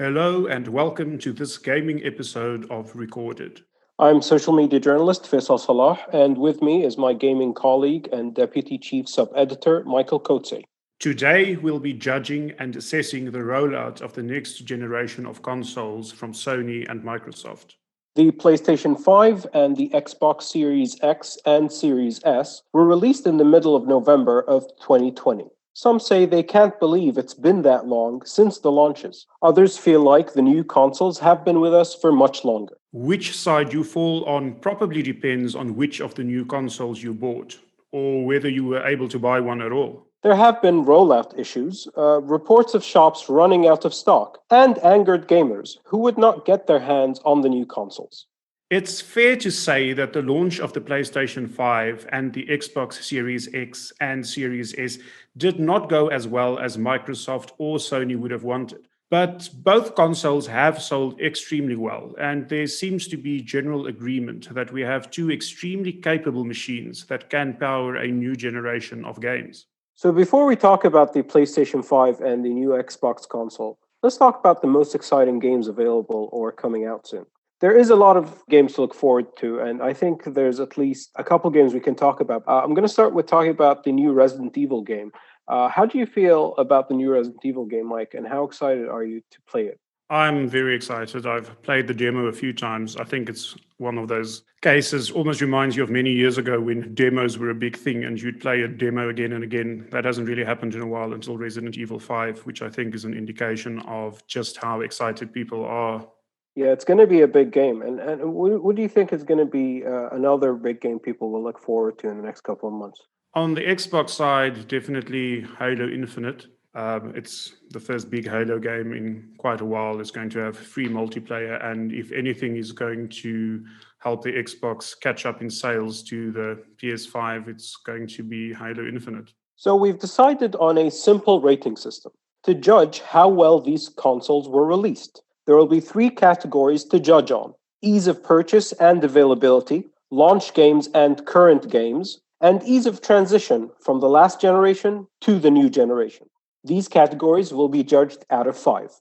Hello and welcome to this gaming episode of Recorded. I'm social media journalist Faisal Salah, and with me is my gaming colleague and deputy chief sub-editor Michael Coetzee. Today we'll be judging and assessing the rollout of the next generation of consoles from Sony and Microsoft. The PlayStation 5 and the Xbox Series X and Series S were released in the middle of November of 2020. Some say they can't believe it's been that long since the launches. Others feel like the new consoles have been with us for much longer. Which side you fall on probably depends on which of the new consoles you bought, or whether you were able to buy one at all. There have been rollout issues, reports of shops running out of stock, and angered gamers who would not get their hands on the new consoles. It's fair to say that the launch of the PlayStation 5 and the Xbox Series X and Series S did not go as well as Microsoft or Sony would have wanted. But both consoles have sold extremely well, and there seems to be general agreement that we have two extremely capable machines that can power a new generation of games. So before we talk about the PlayStation 5 and the new Xbox console, let's talk about the most exciting games available or coming out soon. There is a lot of games to look forward to, and I think there's at least a couple games we can talk about. I'm going to start with talking about the new Resident Evil game. How do you feel about the new Resident Evil game, Mike, and how excited are you to play it? I'm very excited. I've played the demo a few times. I think it's one of those cases, almost reminds you of many years ago when demos were a big thing and you'd play a demo again and again. That hasn't really happened in a while until Resident Evil 5, which I think is an indication of just how excited people are. Yeah, it's going to be a big game. And what do you think is going to be another big game people will look forward to in the next couple of months? On the Xbox side, definitely Halo Infinite. It's the first big Halo game in quite a while. It's going to have free multiplayer, and if anything is going to help the Xbox catch up in sales to the PS5, it's going to be Halo Infinite. So we've decided on a simple rating system to judge how well these consoles were released. There will be three categories to judge on: ease of purchase and availability, launch games and current games, and ease of transition from the last generation to the new generation. These categories will be judged out of 5.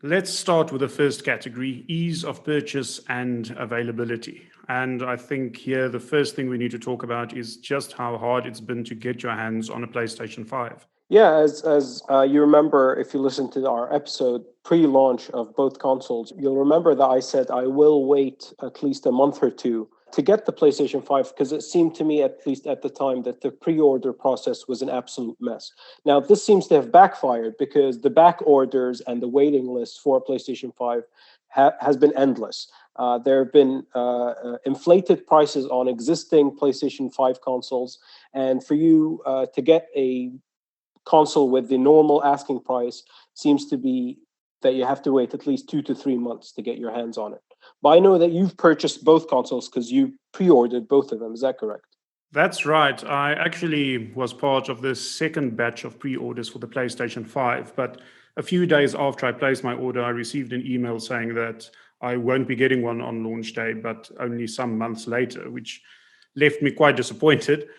Let's start with the first category, ease of purchase and availability. And I think here the first thing we need to talk about is just how hard it's been to get your hands on a PlayStation 5. Yeah, as you remember, if you listen to our episode pre-launch of both consoles, you'll remember that I said I will wait at least a month or two to get the PlayStation 5 because it seemed to me, at least at the time, that the pre-order process was an absolute mess. Now, this seems to have backfired because the back orders and the waiting list for PlayStation 5 has been endless. There have been inflated prices on existing PlayStation 5 consoles, and for you to get a console with the normal asking price seems to be that you have to wait at least 2 to 3 months to get your hands on it. But I know that you've purchased both consoles because you pre-ordered both of them. Is that correct? That's right. I actually was part of the second batch of pre-orders for the PlayStation 5, but a few days after I placed my order, I received an email saying that I won't be getting one on launch day, but only some months later, which left me quite disappointed.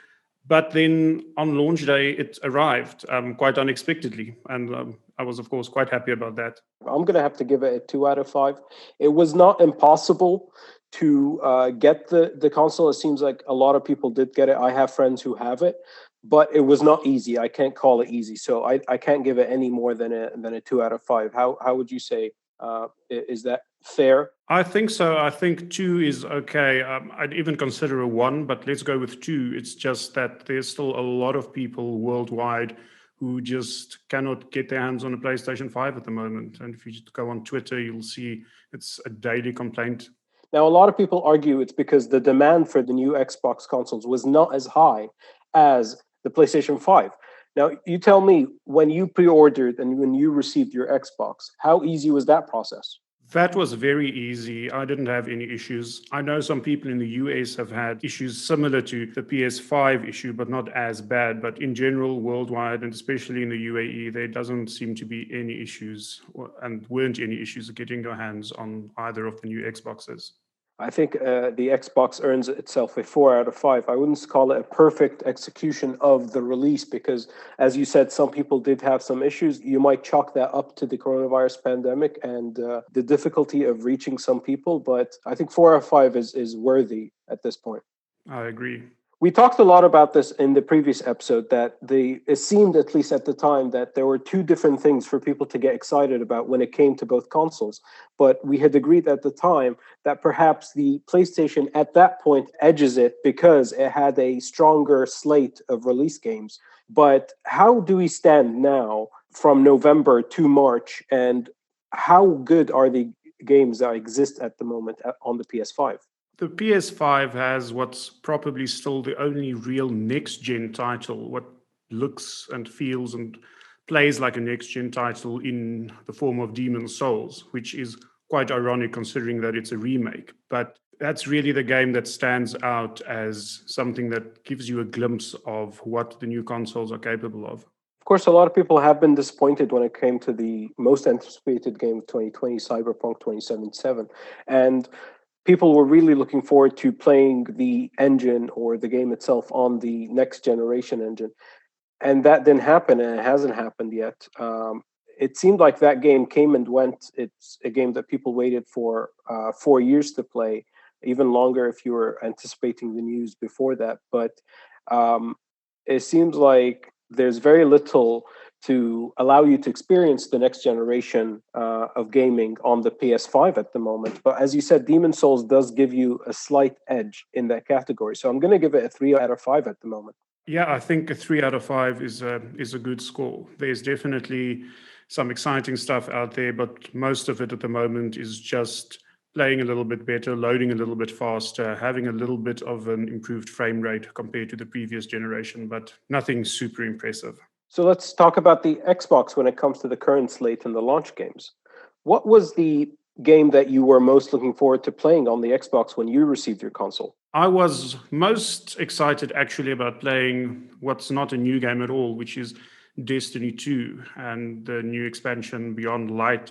But then on launch day, it arrived quite unexpectedly. And I was, of course, quite happy about that. I'm going to have to give it a 2 out of 5. It was not impossible to get the console. It seems like a lot of people did get it. I have friends who have it, but it was not easy. I can't call it easy. So I can't give it any more than a 2 out of 5. How would you say? Is that fair? I think so. I think 2 is okay. I'd even consider a 1, but let's go with 2. It's just that there's still a lot of people worldwide who just cannot get their hands on a PlayStation 5 at the moment. And if you just go on Twitter, you'll see it's a daily complaint. Now, a lot of people argue it's because the demand for the new Xbox consoles was not as high as the PlayStation 5. Now, you tell me, when you pre-ordered and when you received your Xbox, how easy was that process? That was very easy. I didn't have any issues. I know some people in the US have had issues similar to the PS5 issue, but not as bad. But in general, worldwide, and especially in the UAE, there doesn't seem to be any issues and weren't any issues getting your hands on either of the new Xboxes. I think the Xbox earns itself a 4 out of 5. I wouldn't call it a perfect execution of the release because, as you said, some people did have some issues. You might chalk that up to the coronavirus pandemic and the difficulty of reaching some people, but I think 4 out of 5 is worthy at this point. I agree. We talked a lot about this in the previous episode that it seemed, at least at the time, that there were two different things for people to get excited about when it came to both consoles. But we had agreed at the time that perhaps the PlayStation at that point edges it because it had a stronger slate of release games. But how do we stand now from November to March, and how good are the games that exist at the moment on the PS5? The PS5 has what's probably still the only real next-gen title, what looks and feels and plays like a next-gen title in the form of Demon's Souls, which is quite ironic considering that it's a remake. But that's really the game that stands out as something that gives you a glimpse of what the new consoles are capable of. Of course, a lot of people have been disappointed when it came to the most anticipated game of 2020, Cyberpunk 2077. And people were really looking forward to playing the engine or the game itself on the next generation engine. And that didn't happen, and it hasn't happened yet. It seemed like that game came and went. It's a game that people waited for 4 years to play, even longer if you were anticipating the news before that. But it seems like there's very little to allow you to experience the next generation of gaming on the PS5 at the moment. But as you said, Demon's Souls does give you a slight edge in that category. So I'm going to give it a 3 out of 5 at the moment. Yeah, I think a 3 out of 5 is a good score. There's definitely some exciting stuff out there, but most of it at the moment is just playing a little bit better, loading a little bit faster, having a little bit of an improved frame rate compared to the previous generation, but nothing super impressive. So let's talk about the Xbox when it comes to the current slate and the launch games. What was the game that you were most looking forward to playing on the Xbox when you received your console? I was most excited actually about playing what's not a new game at all, which is Destiny 2 and the new expansion Beyond Light,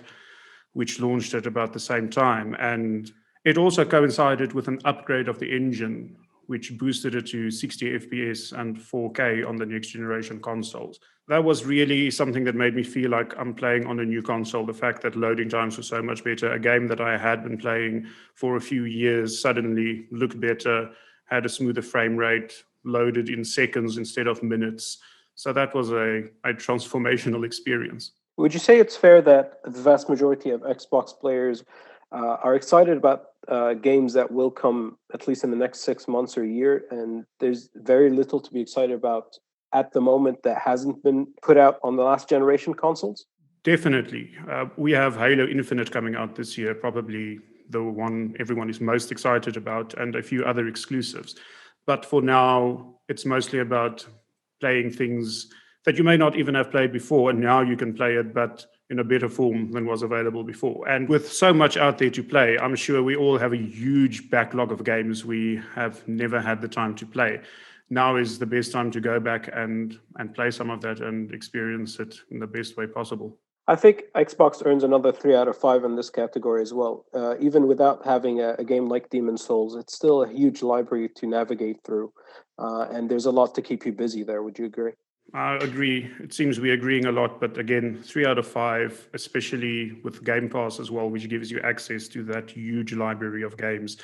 which launched at about the same time. And it also coincided with an upgrade of the engine, which boosted it to 60 FPS and 4K on the next generation consoles. That was really something that made me feel like I'm playing on a new console. The fact that loading times were so much better, a game that I had been playing for a few years suddenly looked better, had a smoother frame rate, loaded in seconds instead of minutes. So that was a transformational experience. Would you say it's fair that the vast majority of Xbox players are excited about games that will come at least in the next 6 months or a year, and there's very little to be excited about at the moment that hasn't been put out on the last generation consoles? Definitely. We have Halo Infinite coming out this year, probably the one everyone is most excited about, and a few other exclusives. But for now, it's mostly about playing things that you may not even have played before, and now you can play it, but in a better form than was available before. And with so much out there to play, I'm sure we all have a huge backlog of games we have never had the time to play. Now is the best time to go back and play some of that and experience it in the best way possible. I think Xbox earns another 3 out of 5 in this category as well. Even without having a game like Demon's Souls, it's still a huge library to navigate through. And there's a lot to keep you busy there. Would you agree? I agree. It seems we're agreeing a lot, but again, 3 out of 5, especially with Game Pass as well, which gives you access to that huge library of games.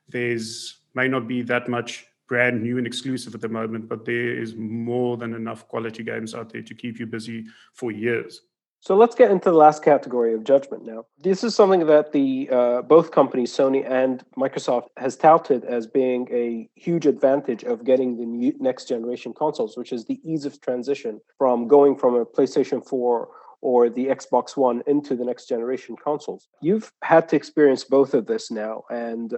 There's may not be that much brand new and exclusive at the moment, but there is more than enough quality games out there to keep you busy for years. So let's get into the last category of judgment now. This is something that the both companies, Sony and Microsoft, has touted as being a huge advantage of getting the next generation consoles, which is the ease of transition from going from a PlayStation 4 or the Xbox One into the next generation consoles. You've had to experience both of this now, and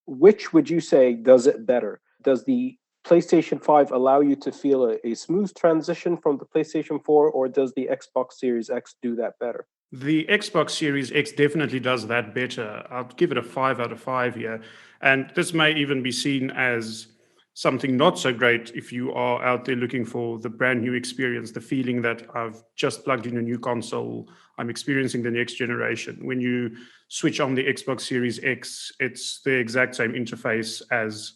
which would you say does it better? Does the PlayStation 5 allow you to feel a smooth transition from the PlayStation 4, or does the Xbox Series X do that better? The Xbox Series X definitely does that better. I'll give it a 5 out of 5 here. And this may even be seen as something not so great if you are out there looking for the brand new experience, the feeling that I've just plugged in a new console, I'm experiencing the next generation. When you switch on the Xbox Series X, it's the exact same interface as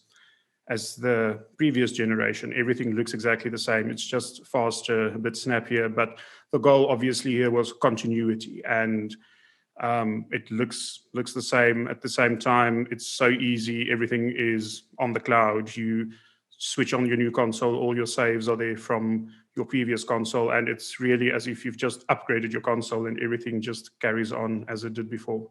the previous generation. Everything looks exactly the same. It's just faster, a bit snappier. But the goal, obviously, here was continuity, and it looks the same. At the same time, it's so easy. Everything is on the cloud. You switch on your new console, all your saves are there from your previous console, and it's really as if you've just upgraded your console, and everything just carries on as it did before.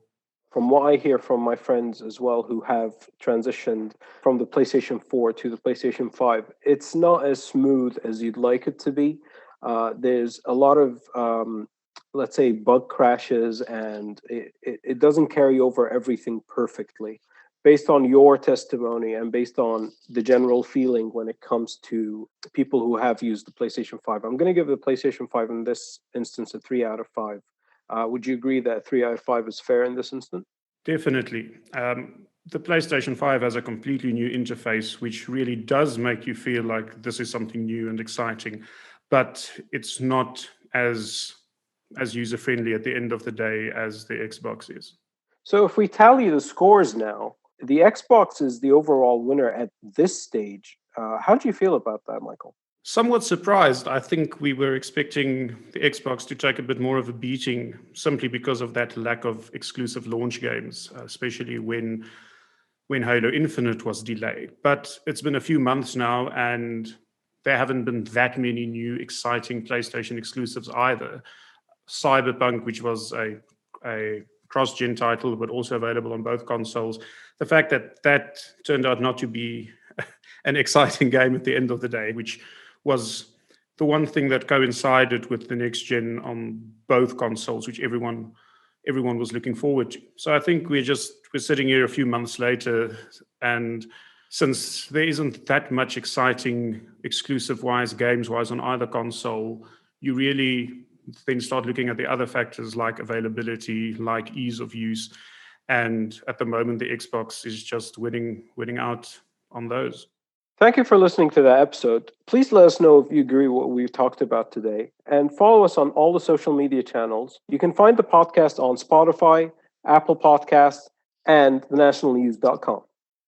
From what I hear from my friends as well who have transitioned from the PlayStation 4 to the PlayStation 5, it's not as smooth as you'd like it to be. There's a lot of, let's say, bug crashes, and it doesn't carry over everything perfectly. Based on your testimony and based on the general feeling when it comes to people who have used the PlayStation 5, I'm going to give the PlayStation 5 in this instance a 3 out of 5. Would you agree that 3 out of 5 is fair in this instance? Definitely. The PlayStation 5 has a completely new interface, which really does make you feel like this is something new and exciting, but it's not as user friendly at the end of the day as the Xbox is. So if we tally the scores now, the Xbox is the overall winner at this stage. How do you feel about that, Michael? Somewhat surprised. I think we were expecting the Xbox to take a bit more of a beating simply because of that lack of exclusive launch games, especially when Halo Infinite was delayed. But it's been a few months now, and there haven't been that many new exciting PlayStation exclusives either. Cyberpunk, which was a cross-gen title, but also available on both consoles. The fact that that turned out not to be an exciting game at the end of the day, which was the one thing that coincided with the next gen on both consoles, which everyone was looking forward to. So I think we're sitting here a few months later, and since there isn't that much exciting exclusive-wise, games-wise on either console, you really then start looking at the other factors like availability, like ease of use, and at the moment the Xbox is just winning out on those. Thank you for listening to that episode. Please let us know if you agree with what we've talked about today, and follow us on all the social media channels. You can find the podcast on Spotify, Apple Podcasts, and thenationalnews.com.